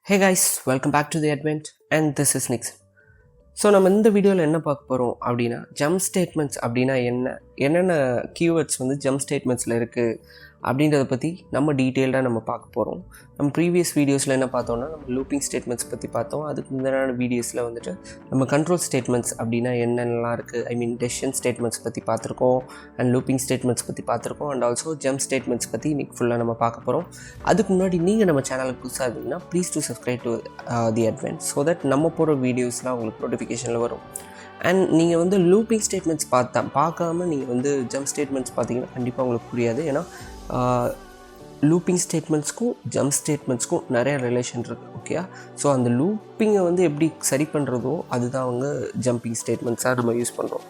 Hey guys, welcome back to the Advent and this is Nixon. So நம்ம இந்த வீடியோவில் என்ன பார்க்க போகிறோம் அப்படின்னா ஜம்ப் ஸ்டேட்மெண்ட்ஸ் அப்படின்னா என்னென்ன கீவேர்ட்ஸ் வந்து ஜம்ப் ஸ்டேட்மெண்ட்ஸில் இருக்குது அப்படின்றத பற்றி நம்ம டீட்டெயில்டாக நம்ம பார்க்க போகிறோம். நம்ம ப்ரீவியஸ் வீடியோஸில் என்ன பார்த்தோம்னா நம்ம லூப்பிங் ஸ்டேட்மெண்ட்ஸ் பற்றி பார்த்தோம். அதுக்கு முன்னாடி வீடியோஸில் வந்துட்டு நம்ம கண்ட்ரோல் ஸ்டேட்மெண்ட்ஸ் அப்படின்னா என்னென்னலாம் இருக்குது, ஐ மீன் டெசிஷன் ஸ்டேட்மெண்ட்ஸ் பற்றி பார்த்துருக்கோம் அண்ட் லூப்பிங் ஸ்டேட்மெண்ட்ஸ் பற்றி பார்த்துருக்கோம் அண்ட் ஆல்சோ ஜம்ப் ஸ்டேட்மெண்ட்ஸ் பற்றி இன்றைக்கி ஃபுல்லாக நம்ம பார்க்க போகிறோம். அதுக்கு முன்னாடி நீங்கள் நம்ம சேனலுக்கு புதுசாக இருந்தீங்கன்னா please do subscribe to the advent so that நம்ம போகிற வீடியோஸ்லாம் உங்களுக்கு நோட்டிஃபிகேஷனில் வரும். அண்ட் நீங்கள் வந்து லூப்பிங் ஸ்டேட்மெண்ட்ஸ் பார்க்காம நீங்கள் வந்து ஜம்ப் ஸ்டேட்மெண்ட்ஸ் பார்த்தீங்கன்னா கண்டிப்பாக உங்களுக்கு புரியாது. ஏன்னா லூப்பிங் ஸ்டேட்மெண்ட்ஸ்க்கும் ஜம்ப் ஸ்டேட்மெண்ட்ஸ்க்கும் நிறைய ரிலேஷன் இருக்குது. ஓகே, ஸோ அந்த லூப்பிங்கை வந்து எப்படி சரி பண்ணுறதோ அதுதான் அவங்க ஜம்பிங் ஸ்டேட்மெண்ட்ஸாக நம்ம யூஸ் பண்ணுறோம்.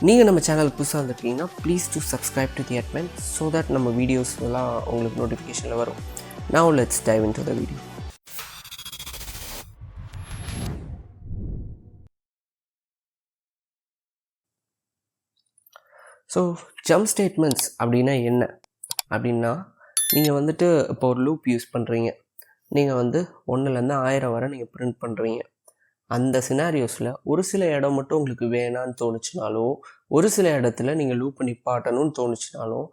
நீங்கள் நம்ம சேனல் புதுசாக வந்துருக்கீங்கன்னா please do subscribe to the advent so that நம்ம வீடியோஸ் எல்லாம் உங்களுக்கு நோட்டிஃபிகேஷனில் வரும். Now let's dive into the video. So jump statements அப்படின்னா என்ன அப்படின்னா, நீங்கள் வந்துட்டு இப்போ ஒரு லூப் யூஸ் பண்ணுறீங்க, நீங்கள் வந்து 1லேருந்து 1000 வரை நீங்கள் பிரிண்ட் பண்ணுறீங்க. அந்த சினாரியோஸில் ஒரு சில இடம் மட்டும் உங்களுக்கு வேணான்னு தோணுச்சுனாலோ, ஒரு சில இடத்துல நீங்கள் லூப்பை நிப்பாட்டணும்னு தோணுச்சுனாலும்,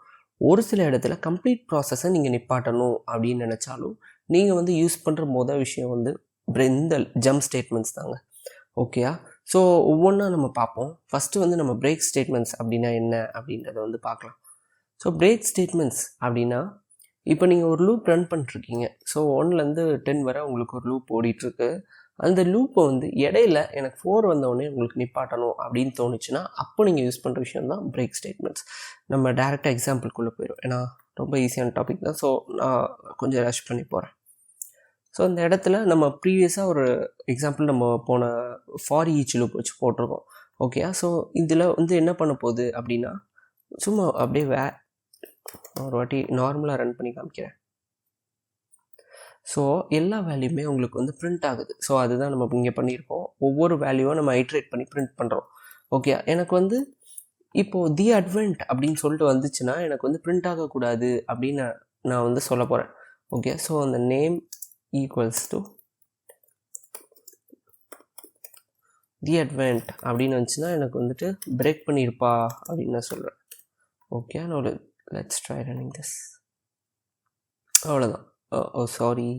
ஒரு சில இடத்துல கம்ப்ளீட் ப்ராசஸை நீங்கள் நிப்பாட்டணும் அப்படின்னு நினச்சாலும் நீங்கள் வந்து யூஸ் பண்ணுற விஷயம் வந்து இந்த ஜம்ப் ஸ்டேட்மெண்ட்ஸ் தாங்க. ஓகேயா, ஸோ ஒவ்வொன்றா நம்ம பார்ப்போம். ஃபஸ்ட்டு வந்து நம்ம பிரேக் ஸ்டேட்மெண்ட்ஸ் அப்படின்னா என்ன அப்படின்றத வந்து பார்க்கலாம். ஸோ பிரேக் ஸ்டேட்மெண்ட்ஸ் அப்படின்னா, இப்போ நீங்கள் ஒரு லூப் ரன் பண்ணிட்டுருக்கீங்க. ஸோ 1லேருந்து 10 வரை உங்களுக்கு ஒரு லூப் ஓடிட்டுருக்கு. அந்த லூப்பை வந்து இடையில எனக்கு 4 வந்தோடனே உங்களுக்கு நிப்பாட்டணும் அப்படின்னு தோணுச்சுன்னா அப்போ நீங்கள் யூஸ் பண்ணுற விஷயம் தான் பிரேக் ஸ்டேட்மெண்ட்ஸ். நம்ம டேரெக்டாக எக்ஸாம்பிள்குள்ளே போயிடும், ஏன்னா ரொம்ப ஈஸியான டாபிக் தான். ஸோ நான் கொஞ்சம் ரஷ் பண்ணி போகிறேன். ஸோ இந்த இடத்துல நம்ம ப்ரீவியஸாக ஒரு எக்ஸாம்பிள் நம்ம போன ஃபார் ஈச் லூப் வச்சு போட்டிருக்கோம். ஓகே, ஸோ இதில் வந்து என்ன பண்ண போகுது அப்படின்னா, சும்மா அப்படியே ஒரு வாட்டி நார்மலாக ரன் பண்ணி காமிக்கிறேன். ஸோ எல்லா வேல்யூமே உங்களுக்கு வந்து பிரிண்ட் ஆகுது. ஸோ அதுதான் நம்ம இங்கே பண்ணியிருக்கோம். ஒவ்வொரு வேல்யூவும் நம்ம ஐட்ரேட் பண்ணி பிரிண்ட் பண்ணுறோம். ஓகே, எனக்கு வந்து இப்போது தி அட்வென்ட் அப்படின்னு சொல்லிட்டு வந்துச்சுன்னா எனக்கு வந்து பிரிண்ட் ஆகக்கூடாது அப்படின்னு நான் வந்து சொல்ல போகிறேன். ஓகே, ஸோ அந்த name equals to the advent அப்படின்னு வந்துச்சுன்னா எனக்கு வந்துட்டு பிரேக் பண்ணியிருப்பா அப்படின்னு நான் சொல்கிறேன். ஓகே, நான் let's try running this. அவ்வளோதான். ஓ சாரி,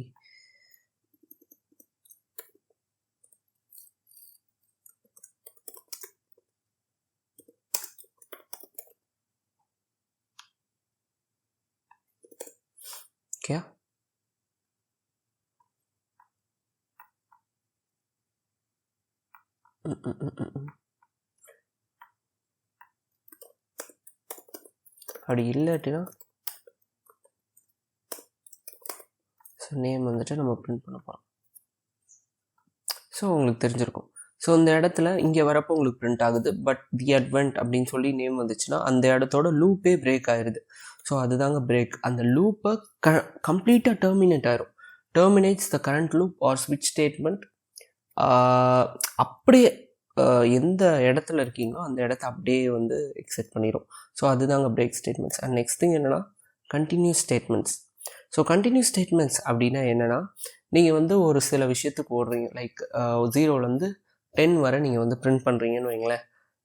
ஓகே. அப்படி இல்லாட்டினா நேம் வந்துட்டு நம்ம பிரிண்ட் பண்ண போகிறோம். ஸோ உங்களுக்கு தெரிஞ்சிருக்கும். ஸோ இந்த இடத்துல இங்கே வரப்போ உங்களுக்கு பிரிண்ட் ஆகுது. பட் தி அட்வென்ட் அப்படின்னு சொல்லி நேம் வந்துச்சுன்னா அந்த இடத்தோட லூப்பே பிரேக் ஆயிடுது. ஸோ அதுதாங்க பிரேக். அந்த லூப்பை கம்ப்ளீட்டாக டெர்மினேட் ஆயிரும். Terminates the current loop or ஸ்விட்ச் ஸ்டேட்மெண்ட். அப்படியே எந்த இடத்துல இருக்கீங்களோ அந்த இடத்த அப்படியே வந்து எக்ஸெட் பண்ணிடும். ஸோ அதுதாங்க break statements. And next thing என்னென்னா continues statements. So continues statements அப்படின்னா என்னென்னா, நீங்கள் வந்து ஒரு சில விஷயத்துக்கு ஓடுறீங்க, லைக் 0லேருந்து 10 வரை நீங்கள் வந்து பிரிண்ட் பண்ணுறீங்கன்னு வைங்களேன்.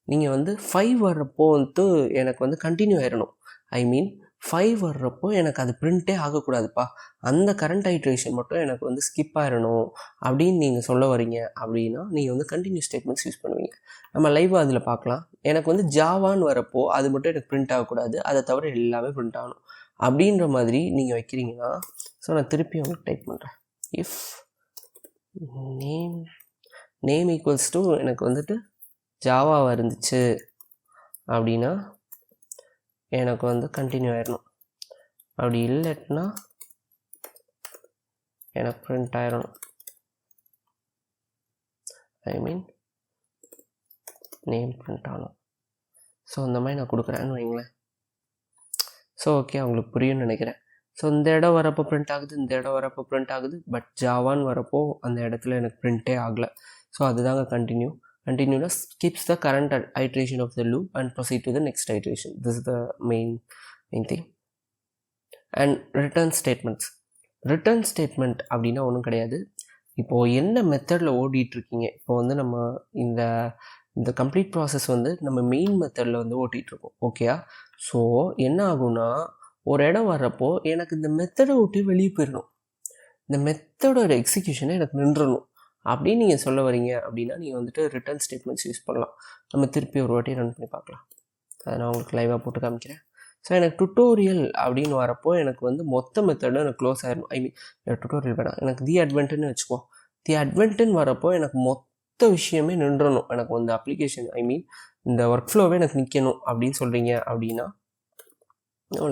நீங்கள் வந்து 5 வர்றப்போ வந்து எனக்கு வந்து கண்டினியூ ஆயிடணும். ஐ மீன் 5 வர்றப்போ எனக்கு அது பிரிண்ட்டே ஆகக்கூடாதுப்பா, அந்த கரண்ட் ஐட்ரேஷன் மட்டும் எனக்கு வந்து ஸ்கிப் ஆகிடணும் அப்படின்னு நீங்கள் சொல்ல வரீங்க அப்படின்னா நீங்கள் வந்து கண்டினியூஸ் ஸ்டேட்மெண்ட்ஸ் யூஸ் பண்ணுவீங்க. நம்ம லைவாக அதில் பார்க்கலாம். எனக்கு வந்து ஜாவான்னு வரப்போ அது மட்டும் எனக்கு பிரிண்ட் ஆகக்கூடாது, அதை தவிர எல்லாமே பிரிண்ட் ஆகணும் அப்படின்ற மாதிரி நீங்கள் வைக்கிறீங்கன்னா, ஸோ நான் திருப்பி உங்களுக்கு டைப் பண்ணுறேன். இஃப் நேம் ஈக்குவல்ஸ் டு எனக்கு வந்துட்டு ஜாவாவாக இருந்துச்சு அப்படின்னா எனக்கு வந்து கண்டினியூ ஆயிடணும். அப்படி இல்லைன்னா எனக்கு பிரிண்ட் ஆயிடணும். ஐ மீன் நேம் பிரிண்ட் ஆகணும். ஸோ அந்த மாதிரி நான் கொடுக்குறேன்னு வைங்களேன். ஸோ ஓகே, அவங்களுக்கு புரியும்னு நினைக்கிறேன். ஸோ இந்த இடம் வரப்போ பிரிண்ட் ஆகுது, இந்த இடம் வரப்போ பிரிண்ட் ஆகுது. பட் ஜாவான்னு வரப்போ அந்த இடத்துல எனக்கு பிரிண்ட்டே ஆகலை. ஸோ அதுதாங்க continue. Continuous skips the current iteration of the loop and proceed to the next iteration. This is the main thing. And return statements. Return statement அப்படின்னா ஒன்றும் கிடையாது. இப்போது என்ன மெத்தடில் ஓடிட்டுருக்கீங்க, இப்போ வந்து நம்ம இந்த இந்த கம்ப்ளீட் ப்ராசஸ் வந்து நம்ம மெயின் மெத்தடில் வந்து ஓட்டிகிட்ருக்கோம். ஓகேயா? ஸோ என்ன ஆகும்னா, ஒரு இடம் வர்றப்போ எனக்கு இந்த மெத்தடை விட்டு வெளியே போயிடணும், இந்த மெத்தடோட எக்ஸிக்யூஷனை எனக்கு நின்றணும் அப்படின்னு நீங்கள் சொல்ல வரீங்க அப்படின்னா நீங்கள் வந்துட்டு ரிட்டர்ன் ஸ்டேட்மெண்ட்ஸ் யூஸ் பண்ணலாம். நம்ம திருப்பி ஒரு வாட்டி ரன் பண்ணி பார்க்கலாம். அதை நான் உங்களுக்கு லைவாக போட்டு காமிக்கிறேன். ஸோ எனக்கு டுட்டோரியல் அப்படின்னு வரப்போ எனக்கு வந்து மொத்த மெத்தடும் எனக்கு க்ளோஸ் ஆகிடும். ஐ மீன் டுட்டோரியல் வேணாம், எனக்கு தி அட்வென்ட்னு வச்சுக்குவோம். தி அட்வென்ட்னு வரப்போ எனக்கு மொத்த விஷயமே நின்றணும், எனக்கு வந்து அப்ளிகேஷன் ஐ மீன் இந்த ஒர்க் ஃப்ளோவே எனக்கு நிற்கணும் அப்படின்னு சொல்கிறீங்க அப்படின்னா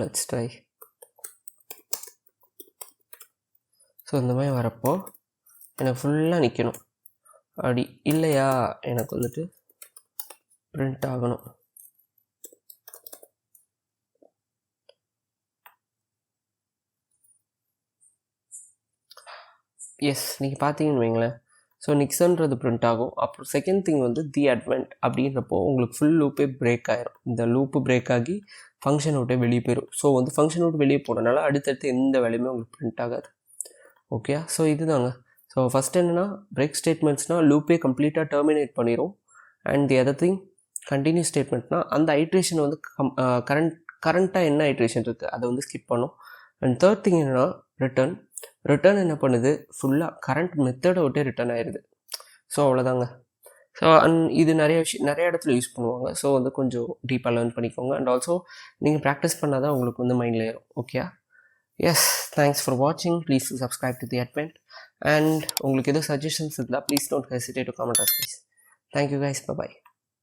லெட்ஸ் ட்ரை. ஸோ இந்த மாதிரி வரப்போ எனக்கு ஃபுல்லாக நிற்கணும். அப்படி இல்லையா எனக்கு வந்துட்டு பிரிண்ட் ஆகணும். எஸ், நீங்கள் பார்த்தீங்கன்னு வைங்களேன். ஸோ நிக்சன்றது பிரிண்ட் ஆகும். அப்புறம் செகண்ட் திங் வந்து தி அட்வென்ட் அப்படின்றப்போ உங்களுக்கு ஃபுல் லூப்பே பிரேக் ஆகிரும். இந்த லூப்பு பிரேக் ஆகி ஃபங்க்ஷன் விட்டே வெளியே போயிடும். ஸோ வந்து ஃபங்க்ஷன் விட்டு வெளியே போகிறனால அடுத்தடுத்து எந்த வேலையுமே உங்களுக்கு பிரிண்ட் ஆகாது. ஓகே, ஸோ இதுதாங்க. ஸோ ஃபஸ்ட் என்னென்னா பிரேக் ஸ்டேட்மெண்ட்ஸ்னால் லூப்பே கம்ப்ளீட்டாக டெர்மினேட் பண்ணிடும். And the other thing continues ஸ்டேட்மெண்ட்னால் அந்த ஐட்ரேஷன் வந்து கரண்ட்டாக என்ன ஐட்ரேஷன் இருக்குது அதை வந்து ஸ்கிப் பண்ணும். அண்ட் தேர்ட் திங் என்னென்னா ரிட்டர்ன் என்ன பண்ணுது, ஃபுல்லாக கரண்ட் மெத்தடை விட்டே ரிட்டர்ன் ஆயிடுது. ஸோ அவ்வளோதாங்க. ஸோ இது நிறைய இடத்துல யூஸ் பண்ணுவாங்க. ஸோ வந்து கொஞ்சம் டீப்பாக லேர்ன் பண்ணிக்கோங்க. அண்ட் ஆல்சோ நீங்கள் ப்ராக்டிஸ் பண்ணால் தான் உங்களுக்கு வந்து மைண்டில் ஏறும். ஓகே, எஸ், தேங்க்ஸ் ஃபார் வாட்சிங். Please subscribe to the advent. And உங்களுக்கு எதுவும் சஜஷன்ஸ் இருந்தால் please don't hesitate to comment us guys. Thank you guys, by.